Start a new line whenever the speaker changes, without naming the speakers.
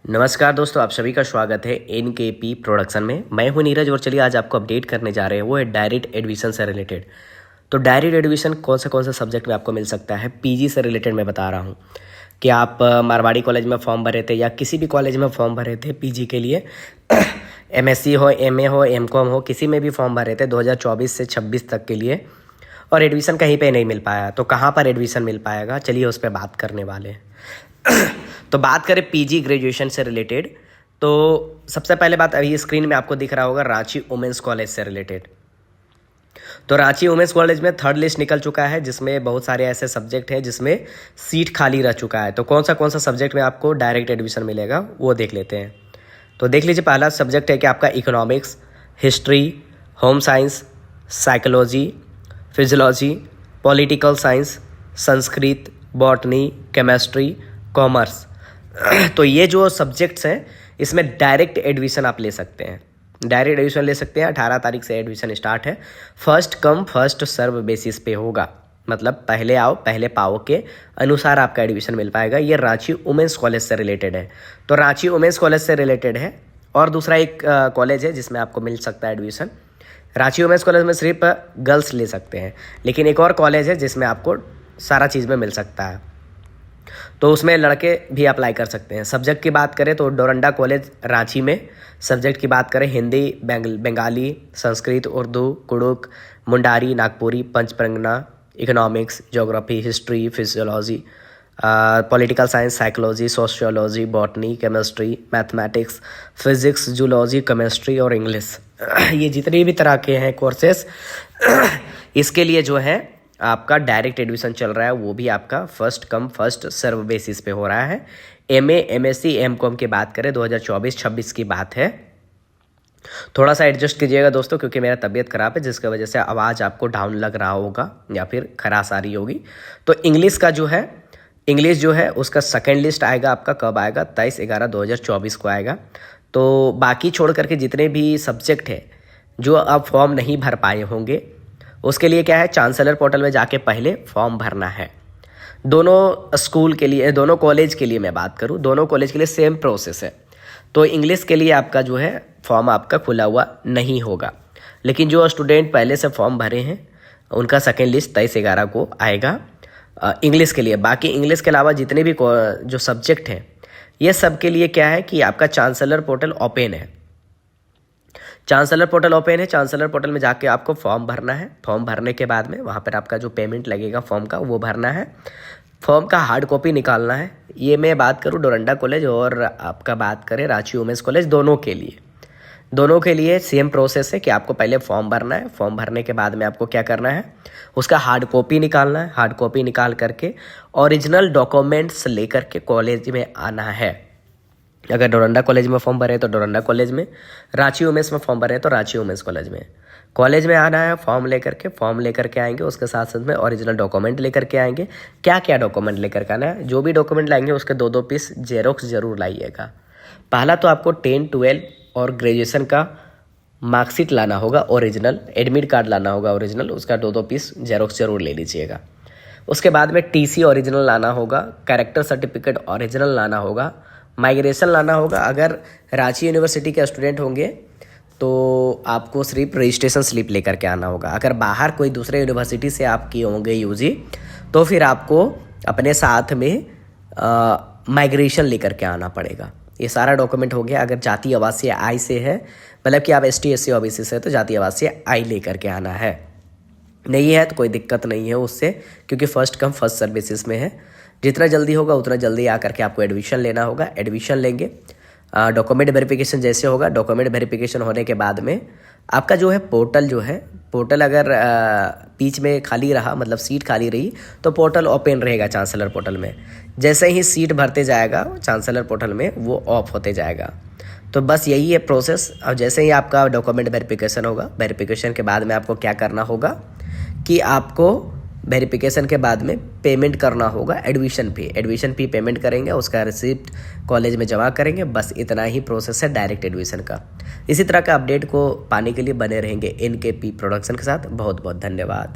नमस्कार दोस्तों, आप सभी का स्वागत है एनकेपी प्रोडक्शन में। मैं हूं नीरज और चलिए आज आपको अपडेट करने जा रहे हैं वो है डायरेक्ट एडमिशन से रिलेटेड। तो डायरेक्ट एडमिशन कौन से सब्जेक्ट में आपको मिल सकता है, पीजी से रिलेटेड मैं बता रहा हूं कि आप मारवाड़ी कॉलेज में फॉर्म भरे थे या किसी भी कॉलेज में फॉर्म भरे थे पीजी के लिए एमएससी हो, एमए हो, एमकॉम हो, किसी में भी फॉर्म भरे थे 2024 से 26 तक के लिए और एडमिशन कहीं पे नहीं मिल पाया, तो कहाँ पर एडमिशन मिल पाएगा, चलिए उस पर बात करने वाले हैं। तो बात करें पीजी ग्रेजुएशन से रिलेटेड, तो सबसे पहले बात अभी स्क्रीन में आपको दिख रहा होगा रांची वुमेंस कॉलेज से रिलेटेड। तो रांची वुमेंस कॉलेज में थर्ड लिस्ट निकल चुका है जिसमें बहुत सारे ऐसे सब्जेक्ट हैं जिसमें सीट खाली रह चुका है। तो कौन सा सब्जेक्ट में आपको डायरेक्ट एडमिशन मिलेगा वो देख लेते हैं। तो देख लीजिए, पहला सब्जेक्ट है कि आपका economics, history, home science, psychology, physiology, political science, Sanskrit, botany, chemistry, commerce. तो ये जो सब्जेक्ट्स हैं इसमें डायरेक्ट एडमिशन आप ले सकते हैं। डायरेक्ट एडमिशन ले सकते हैं। 18 तारीख से एडमिशन स्टार्ट है। First come first serve basis पे होगा, मतलब पहले आओ पहले पाओ के अनुसार आपका एडमिशन मिल पाएगा। ये रांची वुमेंस कॉलेज से रिलेटेड है। तो रांची वुमेंस कॉलेज से रिलेटेड है। और दूसरा एक कॉलेज है जिसमें आपको मिल सकता है एडमिशन। रांची वुमेंस कॉलेज में सिर्फ गर्ल्स ले सकते हैं, लेकिन एक और कॉलेज है जिसमें आपको सारा चीज़ में मिल सकता है, तो उसमें लड़के भी अप्लाई कर सकते हैं। सब्जेक्ट की बात करें तो डोरंडा कॉलेज रांची में। सब्जेक्ट की बात करें Hindi, Bengali, Sanskrit, Urdu, Kurukh, Mundari, Nagpuri, Panchpargana, economics, geography, history, physiology, political science, psychology, sociology, botany, chemistry, mathematics, physics, zoology, chemistry और इंग्लिश। ये जितने भी तरह के हैं कोर्सेस इसके लिए जो है आपका डायरेक्ट एडमिशन चल रहा है, वो भी आपका first come first serve basis पे हो रहा है। एमए, एमएससी, एमकॉम की बात करें 2024-26 की बात है। थोड़ा सा एडजस्ट कीजिएगा दोस्तों, क्योंकि मेरा तबीयत ख़राब है जिसकी वजह से आवाज़ आपको डाउन लग रहा होगा या फिर खराश आ रही होगी। तो इंग्लिश जो है उसका सेकेंड लिस्ट आएगा आपका, कब आएगा, 23/11/2024 को आएगा। तो बाकी छोड़ करके जितने भी सब्जेक्ट है जो आप फॉर्म नहीं भर पाए होंगे उसके लिए क्या है, चांसलर पोर्टल में जाके पहले फॉर्म भरना है। दोनों स्कूल के लिए, दोनों कॉलेज के लिए मैं बात करूं, दोनों कॉलेज के लिए सेम प्रोसेस है। तो इंग्लिश के लिए आपका जो है फॉर्म आपका खुला हुआ नहीं होगा, लेकिन जो स्टूडेंट पहले से फॉर्म भरे हैं उनका सेकेंड लिस्ट 23/11 को आएगा इंग्लिश के लिए। बाकी इंग्लिश के अलावा जितने भी जो सब्जेक्ट हैं ये सब के लिए क्या है कि आपका चांसलर पोर्टल ओपन है। चांसलर पोर्टल में जाके आपको फॉर्म भरना है। फॉर्म भरने के बाद में वहाँ पर आपका जो पेमेंट लगेगा फॉर्म का वो भरना है। फॉर्म का हार्ड कॉपी निकालना है। ये मैं बात करूँ डोरंडा कॉलेज और आपका बात करें रांची वुमेंस कॉलेज, दोनों के लिए सेम प्रोसेस है कि आपको पहले फॉर्म भरना है। फॉर्म भरने के बाद में आपको क्या करना है, उसका हार्ड कॉपी निकालना है। हार्ड कॉपी निकाल करके ओरिजिनल डॉक्यूमेंट्स लेकर के कॉलेज में आना है। अगर डोरंडा कॉलेज में फॉर्म भरे तो डोरंडा कॉलेज में, रांची वुमेंस में फॉर्म भरे तो रांची वुमेंस कॉलेज में आना है। फॉर्म लेकर के आएंगे, उसके साथ साथ में ओरिजिनल डॉक्यूमेंट लेकर के आएंगे। क्या डॉक्यूमेंट लेकर के आना है, जो भी डॉक्यूमेंट लाएंगे उसके 2-2 पीस जेरोक्स जरूर लाइएगा। पहला तो आपको 10, 12 और ग्रेजुएशन का मार्कशीट लाना होगा ओरिजिनल, एडमिट कार्ड लाना होगा ओरिजिनल, उसका 2-2 पीस जेरोक्स जरूर ले लीजिएगा। उसके बाद में टीसी ओरिजिनल लाना होगा, कैरेक्टर सर्टिफिकेट ओरिजिनल लाना होगा, माइग्रेशन लाना होगा। अगर रांची यूनिवर्सिटी के स्टूडेंट होंगे तो आपको सिर्फ रजिस्ट्रेशन स्लिप लेकर के आना होगा। अगर बाहर कोई दूसरे यूनिवर्सिटी से आप किए होंगे यूजी, तो फिर आपको अपने साथ में माइग्रेशन लेकर के आना पड़ेगा। ये सारा डॉक्यूमेंट हो गया। अगर जाति आवासीय आई से है, मतलब कि आप ST SC OBC से, तो जाति आवासीय आई लेकर के आना है। नहीं है तो कोई दिक्कत नहीं है उससे, क्योंकि first come first serve basis में है। जितना जल्दी होगा उतना जल्दी आकर के आपको एडमिशन लेना होगा। एडमिशन लेंगे, डॉक्यूमेंट वेरिफिकेशन जैसे होगा, डॉक्यूमेंट वेरिफिकेशन होने के बाद में आपका जो है पोर्टल अगर बीच में खाली रहा, मतलब सीट खाली रही, तो पोर्टल ओपन रहेगा चांसलर पोर्टल में। जैसे ही सीट भरते जाएगा चांसलर पोर्टल में वो ऑफ होते जाएगा। तो बस यही है प्रोसेस। और जैसे ही आपका डॉक्यूमेंट वेरिफिकेशन होगा, वेरिफिकेशन के बाद में आपको क्या करना होगा कि आपको वेरिफिकेशन के बाद में पेमेंट करना होगा एडमिशन फी पेमेंट करेंगे, उसका रिसिप्ट कॉलेज में जमा करेंगे। बस इतना ही प्रोसेस है डायरेक्ट एडमिशन का। इसी तरह का अपडेट को पाने के लिए बने रहेंगे एनकेपी प्रोडक्शन के साथ। बहुत बहुत धन्यवाद।